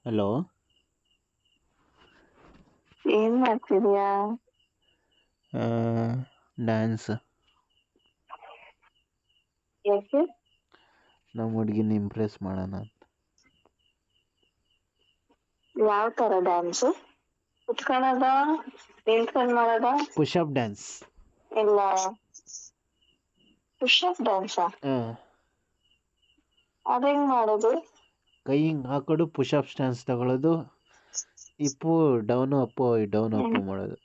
Hello. ಏನ್ ಮಾಡ್ತಿದ್ಯಾ? Dance. ಯಾಕೆ? ನಮ್ಮ ಹುಡುಗಿನ ಇಂಪ್ರೆಸ್ ಮಾಡೋಣ ಅಂತ. ಯಾವ ತರ ಡ್ಯಾನ್ಸ್? ಕುತ್ಕೊಳ್ಳೋದ, ನಿಂತ್ಕೊಂಡ್ ಮಾಡೋದ? Push-up dance. ಇಲ್ಲ, ಪುಷಪ್ ಡ್ಯಾನ್ಸಾ? ಅದೇಂಗ್ ಮಾಡೋದು? ಕೈ ಹಿಂಗ್ ಹಾಕೋದು, ಪುಷಪ್ ಸ್ಟ್ಯಾನ್ಸ್ ತಗೊಳ್ಳೋದು, ಇಪ್ಪು ಡೌನು ಅಪ್ಪು ಡೌನ್ ಅಪ್ಪು ಮಾಡೋದು.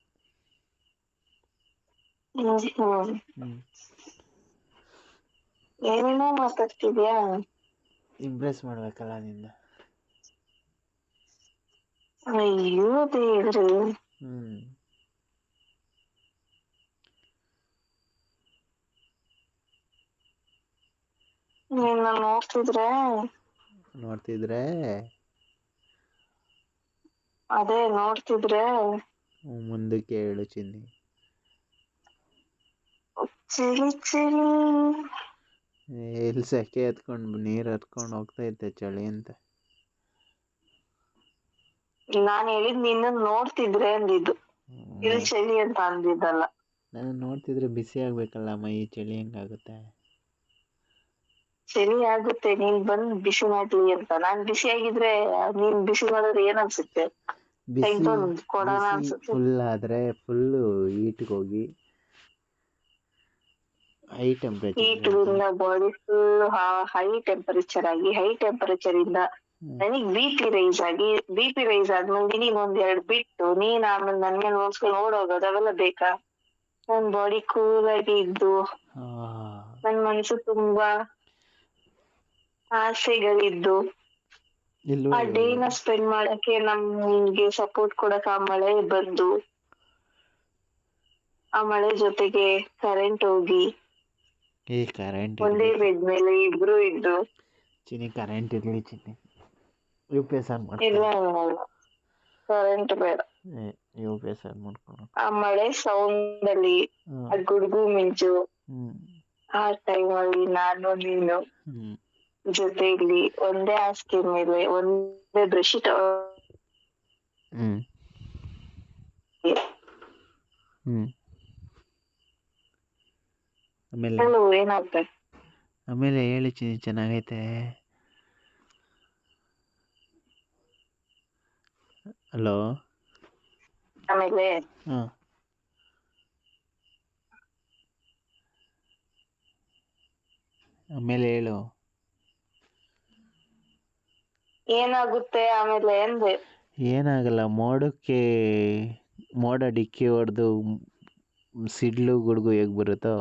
ಏನೇನೋ ಮಾತಾಡ್ತಿದ್ಯಾ? ಇಂಪ್ರೆಸ್ ಮಾಡ್ಬೇಕಲ್ಲ ನಿನ್ನ. ಅಯ್ಯೋ ದೇವ್ರೆ. ನಿನ್ನ ನೋಡ್ತಿದ್ರೆ ಅದೇ ನೋಡ್ತಿದ್ರೆ ಮುಂದಕ್ಕೆ ಹೇಳು ಚಿನ್ನಿ. ಚಿಲಿ ಚಿಲಿ. ಎಲ್ಲಿ ಸೆಕೆ ಎತ್ಕೊಂಡು ನೀರು ಹತ್ಕೊಂಡು ಹೋಗ್ತೈತೆ ಚಳಿ ಅಂತ. ನಾನು ಹೇಳಿದ್ ನಿನ್ನ ನೋಡ್ತಿದ್ರೆ ಅಂದಿದ್ದು, ಇಲ್ಲಿ ಚಳಿ ಅಂತ ಅಂದಿದ್ದಲ್ಲ. ನಾನು ನೋಡ್ತಿದ್ರೆ ಬಿಸಿ ಆಗ್ಬೇಕಲ್ಲ ಮೈ, ಚಳಿ ಹೆಂಗಾಗುತ್ತೆ? ಚಳಿ ಆಗುತ್ತೆ, ನೀನ್ ಬಂದ್ ಬಿಸಿ ಮಾಡ್ಲಿ ಅಂತ. ನಾನ್ ಬಿಸಿ ಆಗಿದ್ರೆ ನೀನ್ ಬಿಸಿ ಮಾಡಿದ್ರೆ ಏನ್ ಅನ್ಸುತ್ತೆ? ಕೊಡೋಣ ಅನ್ಸುತ್ತೆ. ಫುಲ್ ಆದ್ರೆ ಫುಲ್ ಹೀಟ್ಗೆ ಹೋಗಿ high temperature body full high temperature ಆಗಿ, ಹೈ ಟೆಂಪರೇಚರ್ ಇಂದ ನನಗ್ ಬಿ ಪಿ ರೈಸ್ ಆದ್ಮೇಲೆ ನೀನ್ ಒಂದೆರಡು ಬಿಟ್ಟು ನೀನ್ ಆಮೇಲೆ ನನ್ ಮೇಲೆ ಹೋಲ್ಸ್ಕೊಂಡು ಓಡೋಗೋದು ಅವೆಲ್ಲ ಬೇಕಾ? ನನ್ ಬಾಡಿ ಕೂಲ್ ಆಗಿ ಇದ್ದು, ನನ್ ಮನ್ಸು ತುಂಬಾ ಆಸೆಗಳಿದ್ದು, ಆ ಡೇನ ಸ್ಪೆಂಡ್ ಮಾಡಕ್ಕೆ ನಮ್ಗೆ ಸಪೋರ್ಟ್ ಕೊಡಕ್ ಆ ಮಳೆ ಬಂದು, ಆ ಮಳೆ ಜೊತೆಗೆ ಕರೆಂಟ್ ಹೋಗಿ, ಒಂದೇ ಬೆಡ್ ಮೇಲೆ ಇಬ್ರು ಇದ್ದು. ಚಿನ್ನಿ ಕರೆಂಟ್ ಇರ್ಲಿ ಚಿನ್ನಿ, UPS ಆನ್ ಮಾಡ್ಕೊ. ಇಲ್ಲ, ಕರೆಂಟ್ ಬೇಡ, UPS ಆನ್ ಮಾಡ್ಕೊ. ಆ ಮಳೆ ಸೌಂಡ್ ಅಲ್ಲಿ, ಆ ಗುಡುಗು ಮಿಂಚು, ಆ ಟೈಮಲ್ಲಿ ನಾನು ನೀನು ಜೊತೆಲಿ ಒಂದೇ ಹಾಸಿಗೆ ಮೇಲೆ ಒಂದೇ ಬೆಡ್ಶೀಟ್. ಆಮೇಲೆ ಹೇಳಿ ಚಿನ್ನಿ, ಚೆನ್ನಾಗೈತೆ. ಹಲೋ. ಆಮೇಲೆ ಹೇಳು. ಏನಾಗುತ್ತೆ ಆಮೇಲೆ ಎಂದೆ? ಏನಾಗಲ್ಲ, ಮೋಡ ಡಿಕ್ಕಿ ಹೊಡೆದು ಸಿಡ್ಲು ಗುಡುಗು ಹೇಗ್ ಬರುತ್ತೋ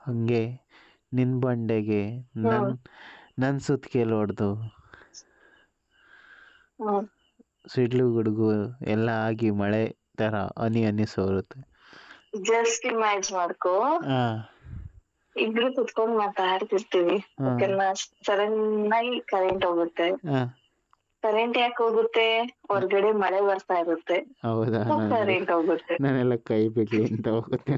ಹಂಗೆ ನಿನ್ ಬಂಡೆಗೆ ನನ್ ಸುತ್ತಿಗೆಲ್ ಹೊಡೆದು ಸಿಡ್ಲು ಗುಡುಗು ಎಲ್ಲ ಆಗಿ ಮಳೆ ತರ ಹನಿ ಹನಿ ಸೋರುತ್ತೆ. ಜಸ್ಟ್ ಇಮ್ಯಾಜಿನ್ ಮಾಡ್ಕೋ, ಇಬ್ರು ಕುತ್ಕೊಂಡ್ ಮಾತಾಡ್ತಿರ್ತೀವಿ, ಸಡನ್ ಆಗಿ ಕರೆಂಟ್ ಹೋಗುತ್ತೆ. ಕರೆಂಟ್ ಯಾಕೆ ಹೋಗುತ್ತೆ? ಹೊರಗಡೆ ಮಳೆ ಬರ್ತಾ ಇರುತ್ತೆ. ಹೌದಾ? ಕರೆಂಟ್ ಹೋಗುತ್ತೆ. ನಾನೆಲ್ಲ ಕೈ ಬಿಡ್ಲಿ ಅಂತ ಹೋಗುತ್ತೆ.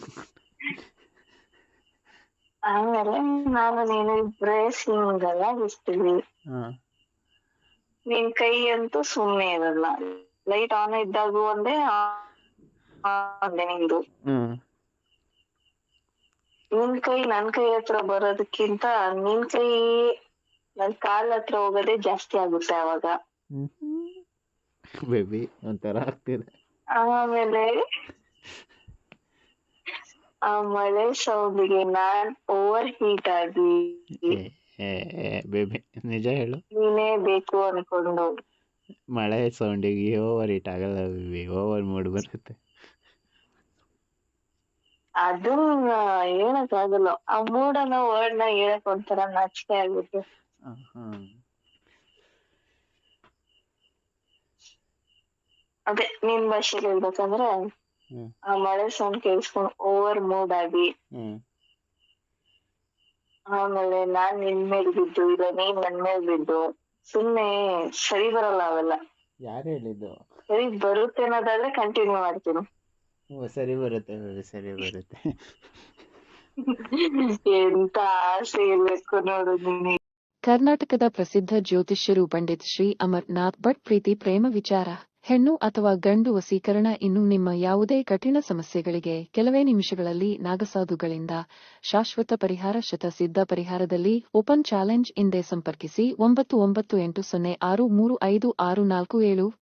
ಆಮೇಲೆ ನಾನು ನೀನು ಇಬ್ರೇ ಸಿಂಗಲ್ ಆಗಿರ್ತೀವಿ. ನಿನ್ ಕೈ ಅಂತೂ ಸುಮ್ನೆ ಇರಲ್ಲ, ಲೈಟ್ ಆನ್ ಇದ್ದಾಗೂ ಒಂದೇ ನಿಂದು. ನಿನ್ ಕೈ ನನ್ ಕೈ ಹತ್ರ ಬರೋದಕ್ಕಿಂತ ನಿನ್ ಕೈ ನನ್ ಕಾಲ್ ಹತ್ರ ಹೋಗೋದೇ ಜಾಸ್ತಿ ಆಗುತ್ತೆ ಅವಾಗ. ಬೇಬಿ ಒಂಥರ ಆಗ್ತಿದೆ. ಆಮೇಲೆ ಆ ಮಳೆ ಸೌಂಡಿಗೆ ನಾನ್ ಓವರ್ ಹೀಟ್ ಆಗಿ, ಬೇಬಿ ನಿಜ ಹೇಳು, ನೀನೇ ಬೇಕು ಅನ್ಕೊಂಡು. ಮಳೆ ಸೌಂಡಿಗೆ ಓವರ್ ಹೀಟ್ ಆಗಲ್ಲ ಬೇಬಿ, ಓವರ್ ಮೂಡ್ ಬರುತ್ತೆ. ಅದನ್ನ ಹೇಳಕ್ ಆಗಲ್ಲ, ಆ ಮೂಡನ್ನ ವರ್ಡ್ನ ಹೇಳಕ್ ಒಂಥರ ನಾಚಿಕೆ ಆಗುತ್ತೆ. ಅದೇ ನಿನ್ ಭಾಷೆಲಿ ಹೇಳ್ಬೇಕಂದ್ರೆ, ಆ ಮಳೆ ಸೌಂಡ್ ಕೇಳಿಸ್ಕೊಂಡು ಓವರ್ ಮೂಡ್ ಆಗಿ, ಆಮೇಲೆ ನಾನ್ ನಿನ್ ಮೇಲ್ ಬಿದ್ದು ಇಲ್ಲ ನೀನ್ ನನ್ ಮೇಲ್ ಬಿದ್ದು, ಸುಮ್ನೆ ಸರಿ ಬರಲ್ಲ ಅವೆಲ್ಲ. ಯಾರು ಹೇಳಿದ್ದು? ಸರಿ ಬರುತ್ತೆ ಅನ್ನೋದಾದ್ರೆ ಕಂಟಿನ್ಯೂ ಮಾಡ್ತೀನಿ. ಸರಿ ಬರುತ್ತೆ, ಸರಿ ಬರುತ್ತೆ. ಎಂತ ಆಸೆ ಇರ್ಬೇಕು ನೋಡು ನಿನಗೆ. ಕರ್ನಾಟಕದ ಪ್ರಸಿದ್ಧ ಜ್ಯೋತಿಷ್ಯರು ಪಂಡಿತ್ ಶ್ರೀ ಅಮರ್ನಾಥ್ ಭಟ್ ಪ್ರೀತಿ ಪ್ರೇಮ ವಿಚಾರ ಹೆಣ್ಣು ಅಥವಾ ಗಂಡು ವಸೀಕರಣ ಇನ್ನು ನಿಮ್ಮ ಯಾವುದೇ ಕಠಿಣ ಸಮಸ್ಯೆಗಳಿಗೆ ಕೆಲವೇ ನಿಮಿಷಗಳಲ್ಲಿ ನಾಗಸಾಧುಗಳಿಂದ ಶಾಶ್ವತ ಪರಿಹಾರ ಶತಸಿದ್ಧ ಪರಿಹಾರದಲ್ಲಿ ಓಪನ್ ಚಾಲೆಂಜ್ ಹಿಂದೆ ಸಂಪರ್ಕಿಸಿ 9980635647